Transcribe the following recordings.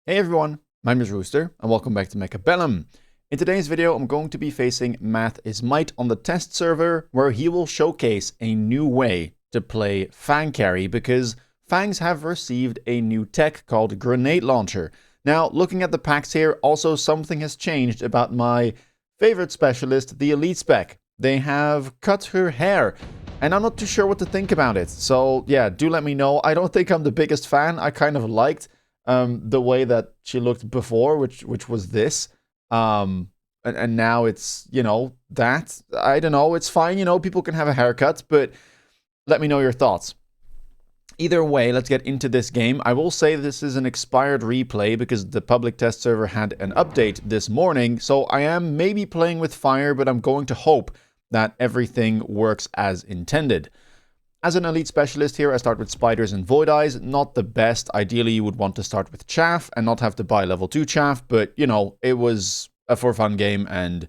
Hey everyone, my name is Rooster, and welcome back to Mechabellum. In today's video, I'm going to be facing Math is Might on the test server, where he will showcase a new way to play FANG carry, because Fangs have received a new tech called Grenade Launcher. Now, looking at the packs here, also something has changed about my favorite specialist, the Elite Spec. They have cut her hair, and I'm not too sure what to think about it. So yeah, do let me know. I don't think I'm the biggest fan. I kind of liked the way that she looked before, which was this, and now it's, you know, that. I don't know, it's fine, you know, people can have a haircut, but let me know your thoughts. Either way, let's get into this game. I will say this is an expired replay because the public test server had an update this morning, so I am maybe playing with fire, but I'm going to hope that everything works as intended. As an elite specialist here, I start with spiders and void eyes. Not the best. Ideally, you would want to start with chaff and not have to buy level 2 chaff, but, you know, it was a for fun game, and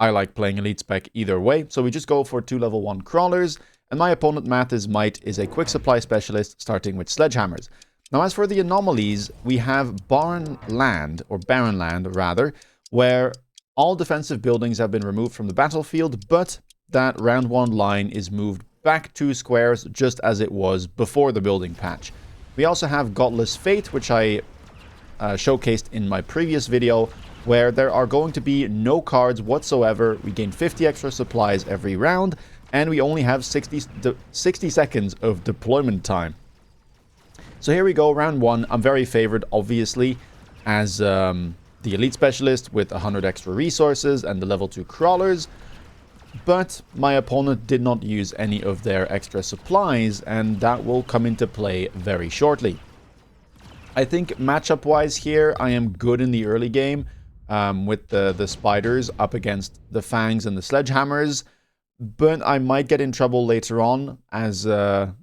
I like playing elite spec either way. So we just go for 2 level 1 crawlers, and my opponent, Math is Might, is a quick supply specialist starting with sledgehammers. Now, as for the anomalies, we have barren land, where all defensive buildings have been removed from the battlefield, but that round 1 line is moved back 2 squares just as it was before the building patch. We also have Godless Fate, which I showcased in my previous video, where there are going to be no cards whatsoever. We gain 50 extra supplies every round, and we only have 60 seconds of deployment time. So here we go, round 1. I'm very favored, obviously, as the elite specialist with 100 extra resources and the level 2 crawlers. But my opponent did not use any of their extra supplies, and that will come into play very shortly. I think matchup-wise here, I am good in the early game with the spiders up against the fangs and the sledgehammers, but I might get in trouble later on, as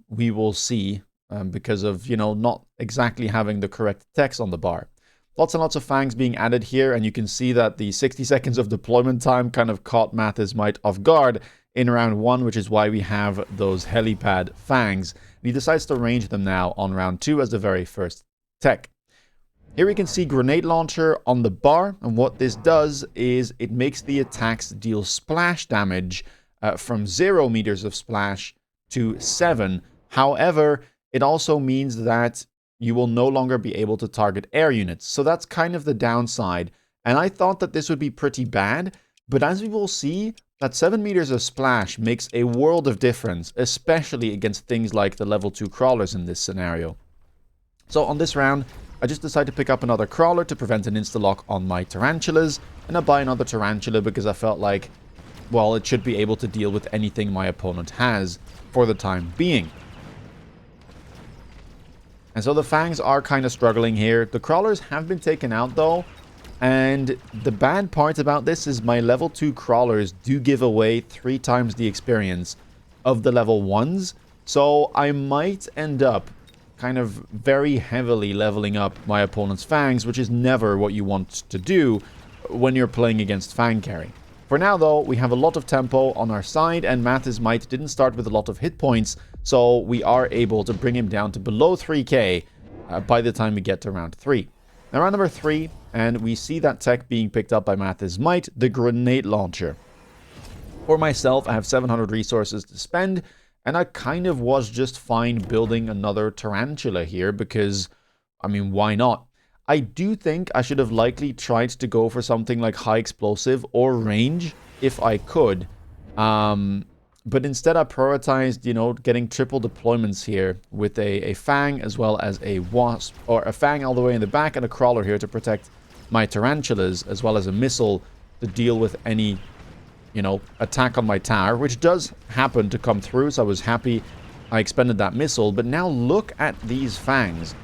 we will see, because of, you know, not exactly having the correct text on the bar. Lots and lots of fangs being added here, and you can see that the 60 seconds of deployment time kind of caught Math is Might off guard in round 1, which is why we have those helipad fangs. And he decides to range them now on round 2 as the very first tech. Here we can see Grenade Launcher on the bar, and what this does is it makes the attacks deal splash damage from 0 meters of splash to 7. However, it also means that you will no longer be able to target air units. So that's kind of the downside. And I thought that this would be pretty bad, but as we will see, that 7 meters of splash makes a world of difference, especially against things like the level 2 crawlers in this scenario. So on this round, I just decided to pick up another crawler to prevent an insta-lock on my tarantulas, and I buy another tarantula because I felt like, well, it should be able to deal with anything my opponent has for the time being. And so the fangs are kind of struggling here. The crawlers have been taken out though. And the bad part about this is my level 2 crawlers do give away 3 times the experience of the level 1s. So I might end up kind of very heavily leveling up my opponent's fangs, which is never what you want to do when you're playing against fang carry. For now though, we have a lot of tempo on our side, and Math is Might didn't start with a lot of hit points, so we are able to bring him down to below 3k by the time we get to round 3. Now round number 3, and we see that tech being picked up by Math is Might, the Grenade Launcher. For myself, I have 700 resources to spend, and I kind of was just fine building another tarantula here because, I mean, why not? I do think I should have likely tried to go for something like high explosive or range if I could. But instead I prioritized, you know, getting triple deployments here with a fang as well as a wasp, or a fang all the way in the back and a crawler here to protect my tarantulas, as well as a missile to deal with any, you know, attack on my tower, which does happen to come through, so I was happy I expended that missile. But now look at these fangs.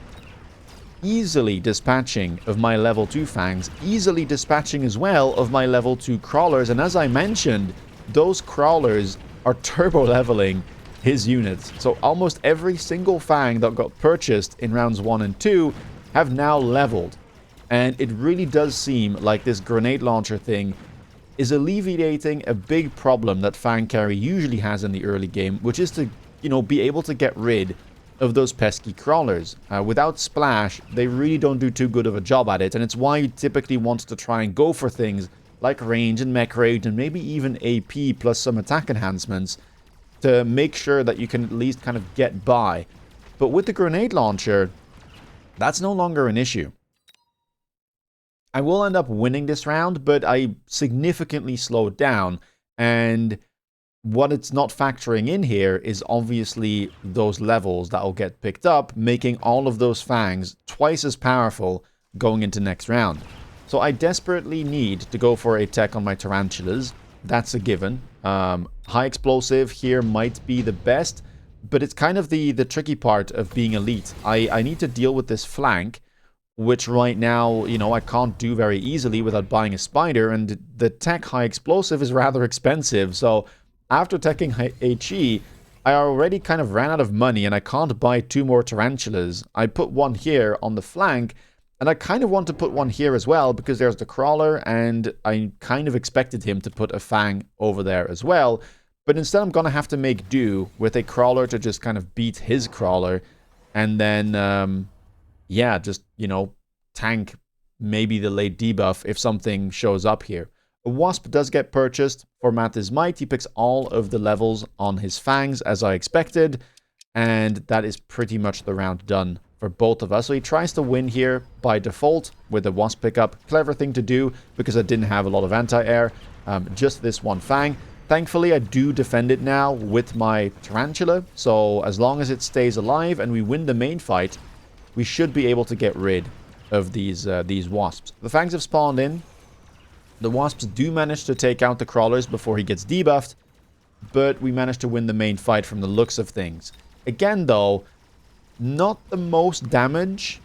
Easily dispatching of my level 2 fangs, easily dispatching as well of my level 2 crawlers, and as I mentioned, those crawlers are turbo leveling his units. So almost every single fang that got purchased in rounds 1 and 2 have now leveled. And it really does seem like this grenade launcher thing is alleviating a big problem that fang carry usually has in the early game, which is to, you know, be able to get rid of those pesky crawlers. Without Splash, they really don't do too good of a job at it, and it's why you typically want to try and go for things like range and mech rage and maybe even AP plus some attack enhancements to make sure that you can at least kind of get by. But with the grenade launcher, that's no longer an issue. I will end up winning this round, but I significantly slowed down, and what it's not factoring in here is obviously those levels that will get picked up, making all of those fangs twice as powerful going into next round. So I desperately need to go for a tech on my tarantulas. That's a given. High explosive here might be the best, but it's kind of the tricky part of being elite. I need to deal with this flank, which right now, you know, I can't do very easily without buying a spider, and the tech high explosive is rather expensive, so after teching HE, I already kind of ran out of money and I can't buy 2 more tarantulas. I put one here on the flank, and I kind of want to put one here as well because there's the crawler, and I kind of expected him to put a fang over there as well. But instead I'm going to have to make do with a crawler to just kind of beat his crawler, and then, yeah, just, you know, tank maybe the late debuff if something shows up here. A Wasp does get purchased for Math's Might. He picks all of the levels on his fangs as I expected, and that is pretty much the round done for both of us. So he tries to win here by default with a Wasp pickup. Clever thing to do because I didn't have a lot of anti-air, just this one fang. Thankfully, I do defend it now with my Tarantula, so as long as it stays alive and we win the main fight, we should be able to get rid of these Wasps. The fangs have spawned in. The Wasps do manage to take out the crawlers before he gets debuffed, but we managed to win the main fight from the looks of things. Again, though, not the most damage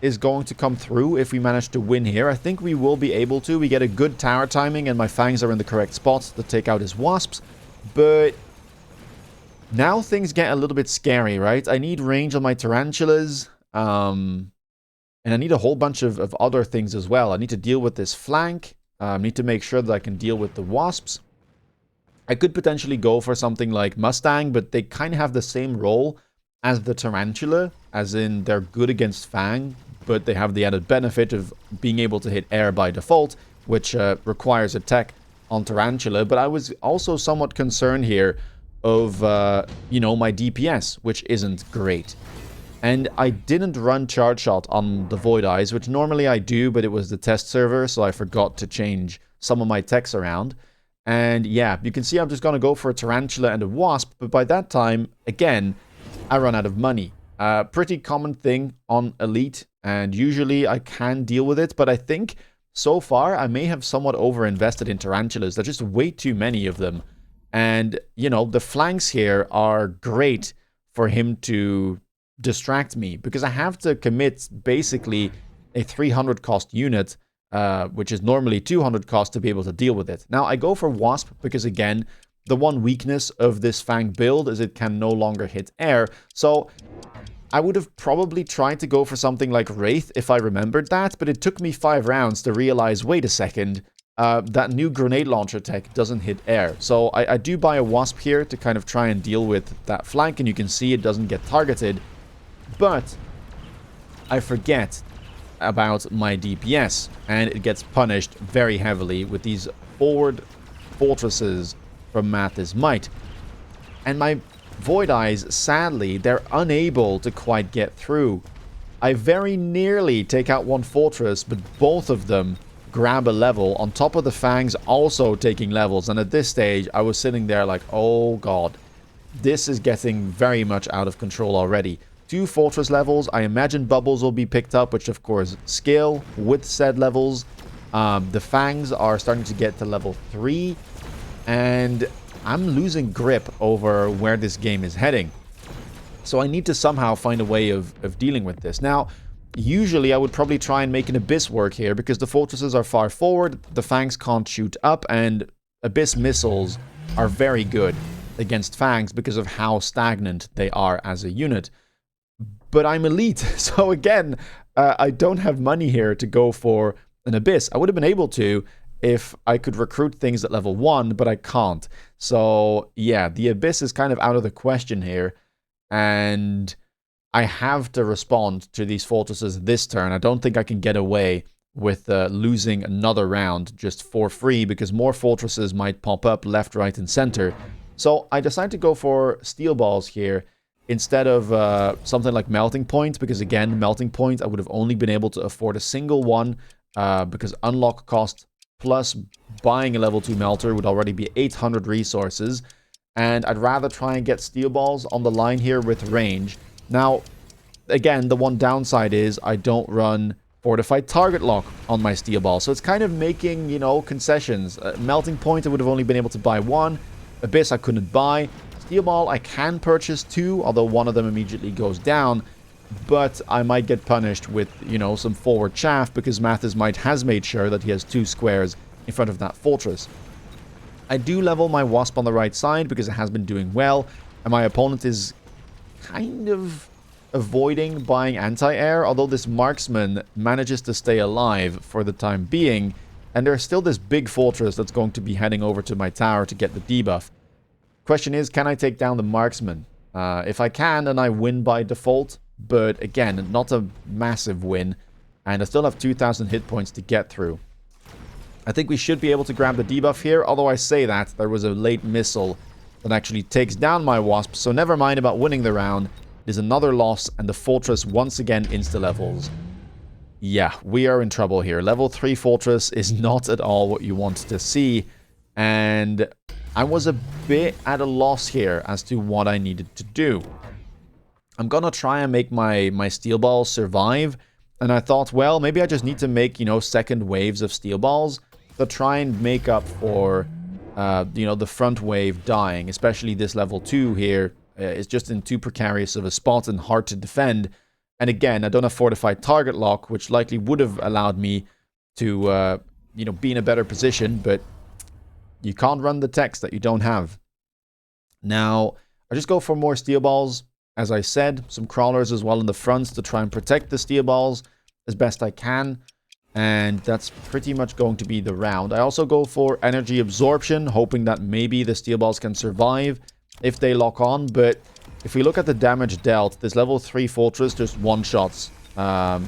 is going to come through if we manage to win here. I think we will be able to. We get a good tower timing, and my fangs are in the correct spots to take out his Wasps, but now things get a little bit scary, right? I need range on my Tarantulas, and I need a whole bunch of other things as well. I need to deal with this flank. Need to make sure that I can deal with the Wasps. I could potentially go for something like Mustang, but they kind of have the same role as the Tarantula, as in they're good against Fang, but they have the added benefit of being able to hit air by default, which requires a tech on Tarantula. But I was also somewhat concerned here of, you know, my DPS, which isn't great. And I didn't run Charge Shot on the Void Eyes, which normally I do, but it was the test server, so I forgot to change some of my techs around. And yeah, you can see I'm just going to go for a Tarantula and a Wasp, but by that time, again, I run out of money. Pretty common thing on Elite, and usually I can deal with it, but I think so far I may have somewhat overinvested in Tarantulas. There's just way too many of them. And, you know, the flanks here are great for him to distract me, because I have to commit basically a 300 cost unit, which is normally 200 cost to be able to deal with it. Now I go for Wasp because, again, the one weakness of this Fang build is it can no longer hit air, so I would have probably tried to go for something like Wraith if I remembered that, but it took me 5 rounds to realize, wait a second, that new grenade launcher tech doesn't hit air. So I do buy a Wasp here to kind of try and deal with that flank, and you can see it doesn't get targeted. But I forget about my DPS, and it gets punished very heavily with these forward fortresses from Math's Might. And my Void Eyes, sadly, they're unable to quite get through. I very nearly take out one fortress, but both of them grab a level, on top of the Fangs also taking levels. And at this stage, I was sitting there like, oh god, this is getting very much out of control already. 2 fortress levels. I imagine bubbles will be picked up, which of course scale with said levels. The Fangs are starting to get to level 3, and I'm losing grip over where this game is heading. So I need to somehow find a way of dealing with this. Now, usually I would probably try and make an Abyss work here, because the fortresses are far forward, the Fangs can't shoot up, and Abyss missiles are very good against Fangs because of how stagnant they are as a unit. But I'm elite, so again, I don't have money here to go for an Abyss. I would have been able to if I could recruit things at level 1, but I can't. So yeah, the Abyss is kind of out of the question here. And I have to respond to these fortresses this turn. I don't think I can get away with losing another round just for free, because more fortresses might pop up left, right, and center. So I decided to go for steel balls here instead of something like melting point, because again, melting point, I would have only been able to afford a single one, because unlock cost plus buying a level 2 melter would already be 800 resources, and I'd rather try and get steel balls on the line here with range. Now, again, the one downside is I don't run fortified target lock on my steel ball, so it's kind of making, you know, concessions. Melting point, I would have only been able to buy one. Abyss, I couldn't buy. Steel ball, I can purchase two, although one of them immediately goes down. But I might get punished with, you know, some forward chaff, because Mathis has made sure that he has 2 squares in front of that fortress. I do level my wasp on the right side because it has been doing well, and my opponent is kind of avoiding buying anti-air, although this marksman manages to stay alive for the time being, and there's still this big fortress that's going to be heading over to my tower to get the debuff. Question is, can I take down the marksman? If I can, then I win by default, but again, not a massive win, and I still have 2,000 hit points to get through. I think we should be able to grab the debuff here, although I say that, there was a late missile that actually takes down my wasp, so never mind about winning the round. It is another loss, and the fortress once again insta-levels. Yeah, we are in trouble here. Level 3 fortress is not at all what you want to see, and I was a bit at a loss here as to what I needed to do. I'm gonna try and make my steel balls survive, and I thought, well, maybe I just need to make, you know, second waves of steel balls to try and make up for, you know, the front wave dying, especially this level 2 here. It's just in too precarious of a spot and hard to defend. And again, I don't have fortified target lock, which likely would have allowed me to, you know, be in a better position, but you can't run the text that you don't have. Now, I just go for more steel balls. As I said, some crawlers as well in the fronts to try and protect the steel balls as best I can. And that's pretty much going to be the round. I also go for energy absorption, hoping that maybe the steel balls can survive if they lock on. But if we look at the damage dealt, this level 3 fortress just one-shots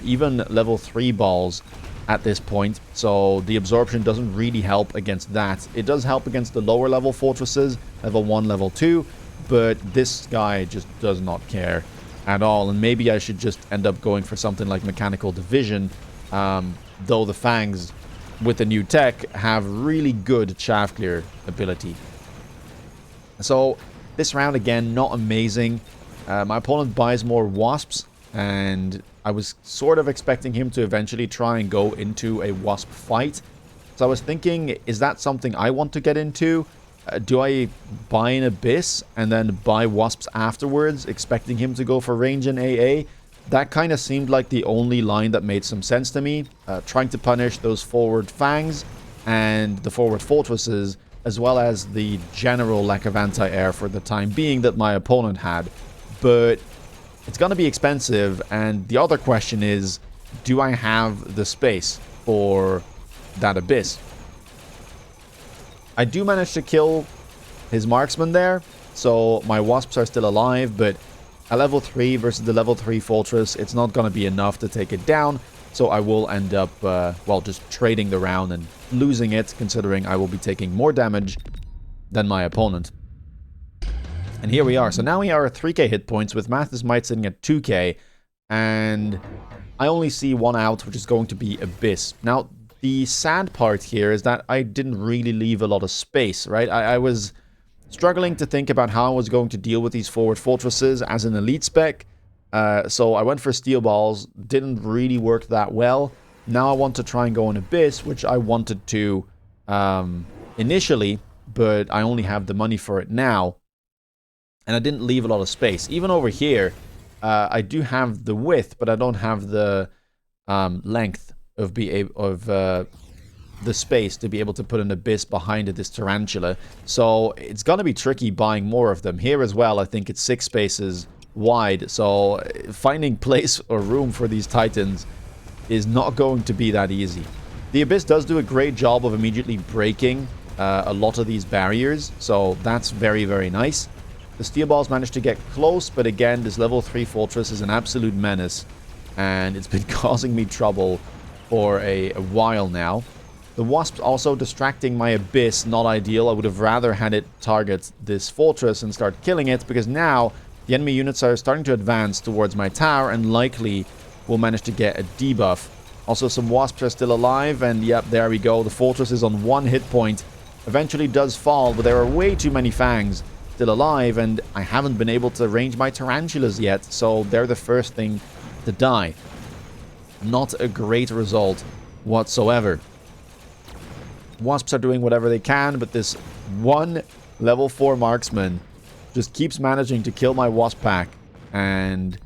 even level 3 balls at this point. So the absorption doesn't really help against that. It does help against the lower level fortresses, level 1, level 2. But this guy just does not care at all. And maybe I should just end up going for something like Mechanical Division. Though the Fangs, with the new tech, have really good chaff clear ability. So this round, again, not amazing. My opponent buys more wasps, and I was sort of expecting him to eventually try and go into a wasp fight. So I was thinking, is that something I want to get into? Do I buy an Abyss and then buy wasps afterwards, expecting him to go for range and AA? That kind of seemed like the only line that made some sense to me. Trying to punish those forward Fangs and the forward fortresses, as well as the general lack of anti-air for the time being that my opponent had. But it's going to be expensive, and the other question is, do I have the space for that Abyss? I do manage to kill his marksman there, so my wasps are still alive, but at level 3 versus the level 3 fortress, it's not going to be enough to take it down, so I will end up, well, just trading the round and losing it, considering I will be taking more damage than my opponent. And here we are. So now we are at 3k hit points, with Mathis Might sitting at 2k, and I only see one out, which is going to be Abyss. Now, the sad part here is that I didn't really leave a lot of space, right? I was struggling to think about how I was going to deal with these forward fortresses as an elite spec. So I went for steel balls, didn't really work that well. Now I want to try and go in Abyss, which I wanted to initially, but I only have the money for it now. And I didn't leave a lot of space. Even over here, I do have the width, but I don't have the length of the space to be able to put an Abyss behind this tarantula. So it's gonna be tricky buying more of them. Here as well, I think it's 6 spaces wide, so finding place or room for these titans is not going to be that easy. The Abyss does do a great job of immediately breaking a lot of these barriers, so that's very, very nice. The steel balls managed to get close, but again, this level 3 fortress is an absolute menace, and it's been causing me trouble for a while now. The wasps also distracting my abyss, not ideal. I would have rather had it target this fortress and start killing it, because now the enemy units are starting to advance towards my tower and likely will manage to get a debuff. Also, some wasps are still alive, and yep, there we go. The fortress is on 1 hit point. Eventually does fall, but there are way too many fangs still alive, and I haven't been able to range my tarantulas yet, so they're the first thing to die. Not a great result whatsoever. Wasps are doing whatever they can, but this one level 4 marksman just keeps managing to kill my wasp pack, and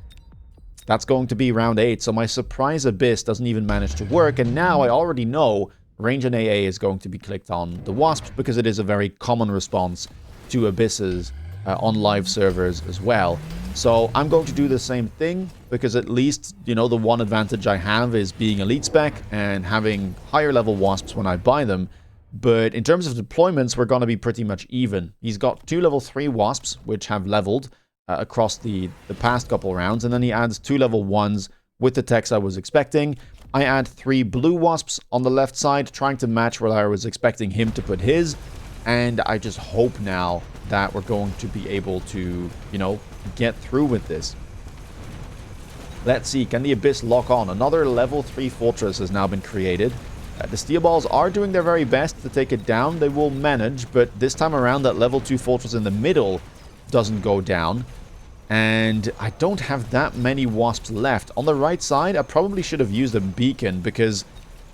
that's going to be round 8. So my surprise abyss doesn't even manage to work, and now I already know range and AA is going to be clicked on the wasps, because it is a very common response to abysses on live servers as well. So I'm going to do the same thing, because at least, you know, the one advantage I have is being elite spec and having higher level wasps when I buy them. But in terms of deployments, we're going to be pretty much even. He's got 2 level 3 wasps, which have leveled across the past couple rounds. And then he adds 2 level 1s with the techs I was expecting. I add 3 blue wasps on the left side, trying to match where I was expecting him to put his. And I just hope now that we're going to be able to, you know, get through with this. Let's see, can the Abyss lock on? Another level 3 fortress has now been created. The steel balls are doing their very best to take it down. They will manage, but this time around that level 2 fortress in the middle doesn't go down. And I don't have that many wasps left. On the right side, I probably should have used a beacon, because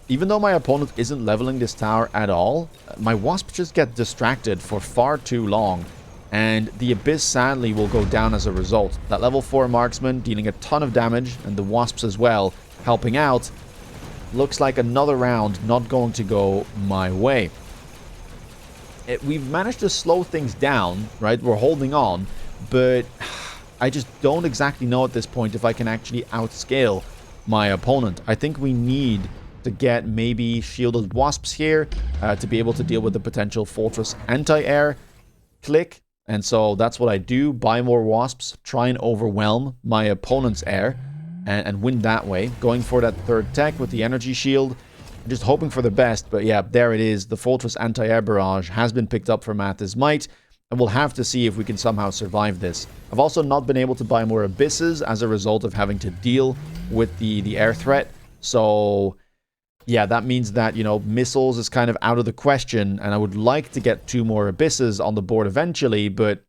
even though my opponent isn't leveling this tower at all, my wasps just get distracted for far too long. And the Abyss sadly will go down as a result. That level 4 marksman dealing a ton of damage, and the wasps as well helping out. Looks like another round not going to go my way. We've managed to slow things down, right? We're holding on, but I just don't exactly know at this point if I can actually outscale my opponent. I think we need to get maybe shielded wasps here to be able to deal with the potential fortress anti-air click. And so that's what I do. Buy more wasps, try and overwhelm my opponent's air, and win that way. Going for that third tech with the energy shield. Just hoping for the best, but yeah, there it is. The Fortress Anti-Air Barrage has been picked up for Math's Might, and we'll have to see if we can somehow survive this. I've also not been able to buy more Abysses as a result of having to deal with the air threat. So yeah, that means that, you know, missiles is kind of out of the question, and I would like to get 2 more Abysses on the board eventually, but,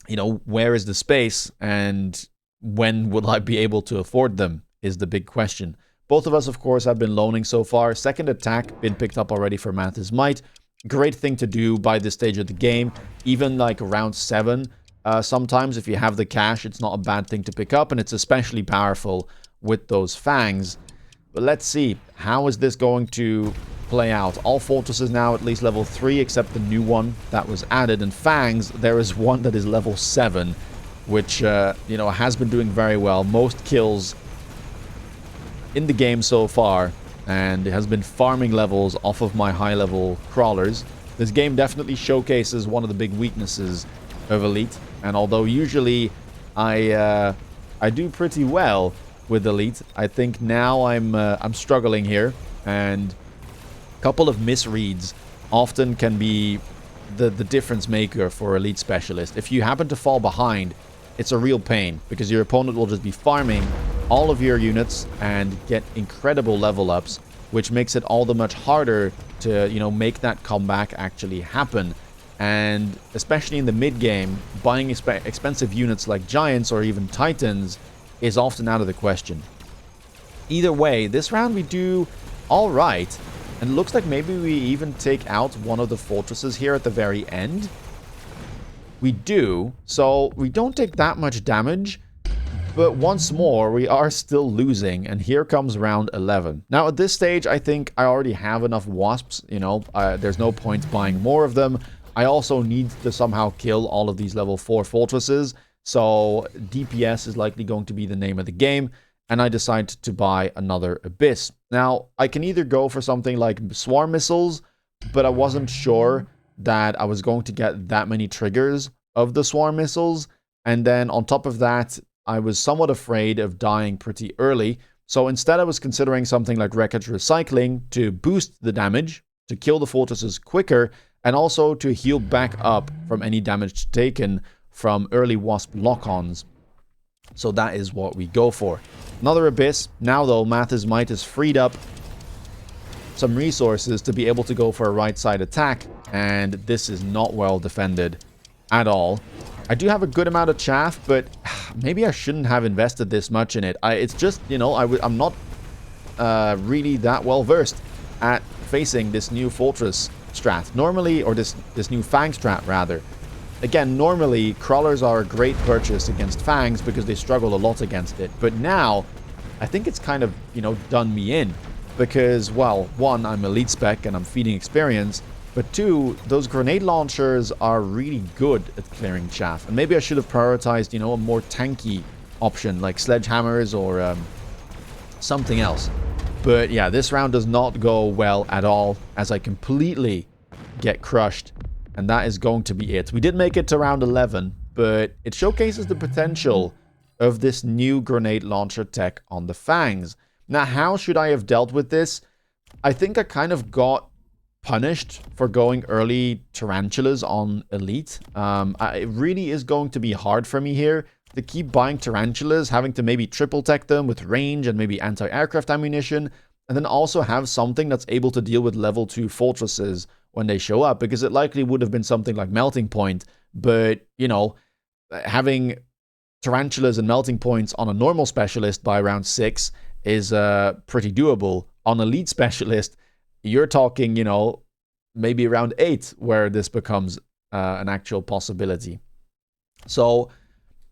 you know, where is the space, and when will I be able to afford them is the big question. Both of us, of course, have been loaning so far. Second attack been picked up already for Math's Might. Great thing to do by this stage of the game. Even like round 7, sometimes if you have the cash, it's not a bad thing to pick up, and it's especially powerful with those fangs. But let's see, how is this going to play out? All fortresses now at least level 3, except the new one that was added. And fangs, there is one that is level 7, which, you know, has been doing very well. Most kills in the game so far, and it has been farming levels off of my high-level crawlers. This game definitely showcases one of the big weaknesses of Elite, and although usually I do pretty well with Elite, I think now I'm struggling here, and a couple of misreads often can be the difference maker for Elite Specialist. If you happen to fall behind, it's a real pain, because your opponent will just be farming all of your units and get incredible level ups, which makes it all the much harder to, you know, make that comeback actually happen. And especially in the mid game, buying expensive units like Giants or even Titans is often out of the question. Either way, this round we do all right, and it looks like maybe we even take out one of the fortresses here at the very end. We do, so we don't take that much damage, but once more, we are still losing, and here comes round 11. Now, at this stage, I think I already have enough wasps, you know, there's no point buying more of them. I also need to somehow kill all of these level 4 fortresses, so DPS is likely going to be the name of the game, and I decide to buy another Abyss. Now, I can either go for something like Swarm Missiles, but I wasn't sure that I was going to get that many triggers of the swarm missiles. And then on top of that, I was somewhat afraid of dying pretty early. So instead I was considering something like wreckage recycling to boost the damage, to kill the fortresses quicker, and also to heal back up from any damage taken from early Wasp lock-ons. So that is what we go for. Another Abyss. Now though, Math's Might has freed up some resources to be able to go for a right side attack, and this is not well defended at all. I do have a good amount of chaff, but maybe I shouldn't have invested this much in it. It's just, you know, I'm not really that well versed at facing this new fortress strat. Normally, or this new Fang strat rather. Again, normally crawlers are a great purchase against Fangs because they struggle a lot against it. But now, I think it's kind of, you know, done me in. Because, well, one, I'm elite spec and I'm feeding experience. But two, those grenade launchers are really good at clearing chaff. And maybe I should have prioritized, you know, a more tanky option like sledgehammers or something else. But yeah, this round does not go well at all as I completely get crushed. And that is going to be it. We did make it to round 11, but it showcases the potential of this new grenade launcher tech on the Fangs. Now, how should I have dealt with this? I think I kind of got punished for going early tarantulas on elite. It really is going to be hard for me here to keep buying tarantulas, having to maybe triple tech them with range and maybe anti-aircraft ammunition, and then also have something that's able to deal with level 2 fortresses when they show up, because it likely would have been something like Melting Point, but, you know, having tarantulas and melting points on a normal specialist by round 6 is pretty doable. On elite specialist, you're talking, you know, maybe around 8 where this becomes an actual possibility. So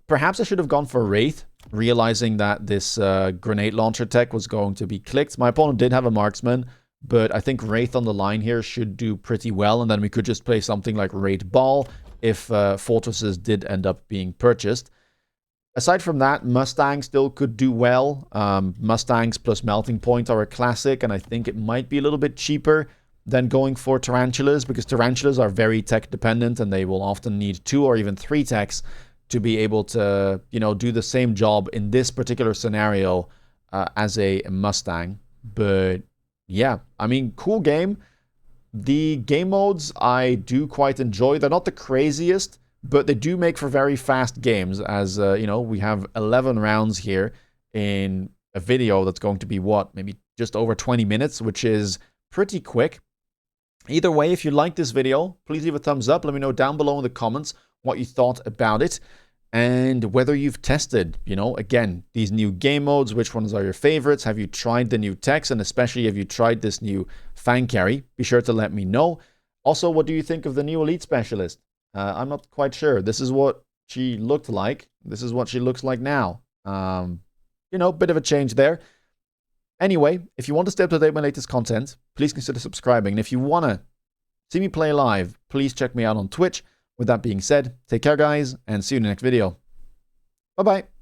perhaps I should have gone for Wraith, realizing that this grenade launcher tech was going to be clicked. My opponent did have a marksman, but I think Wraith on the line here should do pretty well, and then we could just play something like Raid Ball if fortresses did end up being purchased. Aside from that, Mustang still could do well. Mustangs plus Melting Point are a classic, and I think it might be a little bit cheaper than going for Tarantulas, because Tarantulas are very tech dependent, and they will often need 2 or even 3 techs to be able to, you know, do the same job in this particular scenario as a Mustang. But yeah, I mean, cool game. The game modes I do quite enjoy. They're not the craziest, but they do make for very fast games, as, you know, we have 11 rounds here in a video that's going to be, what, maybe just over 20 minutes, which is pretty quick. Either way, if you like this video, please leave a thumbs up. Let me know down below in the comments what you thought about it and whether you've tested, you know, again, these new game modes. Which ones are your favorites? Have you tried the new techs? And especially, have you tried this new FANG CARRY? Be sure to let me know. Also, what do you think of the new Elite Specialist? I'm not quite sure. This is what she looked like. This is what she looks like now. You know, bit of a change there. Anyway, if you want to stay up to date with my latest content, please consider subscribing. And if you want to see me play live, please check me out on Twitch. With that being said, take care, guys, and see you in the next video. Bye-bye.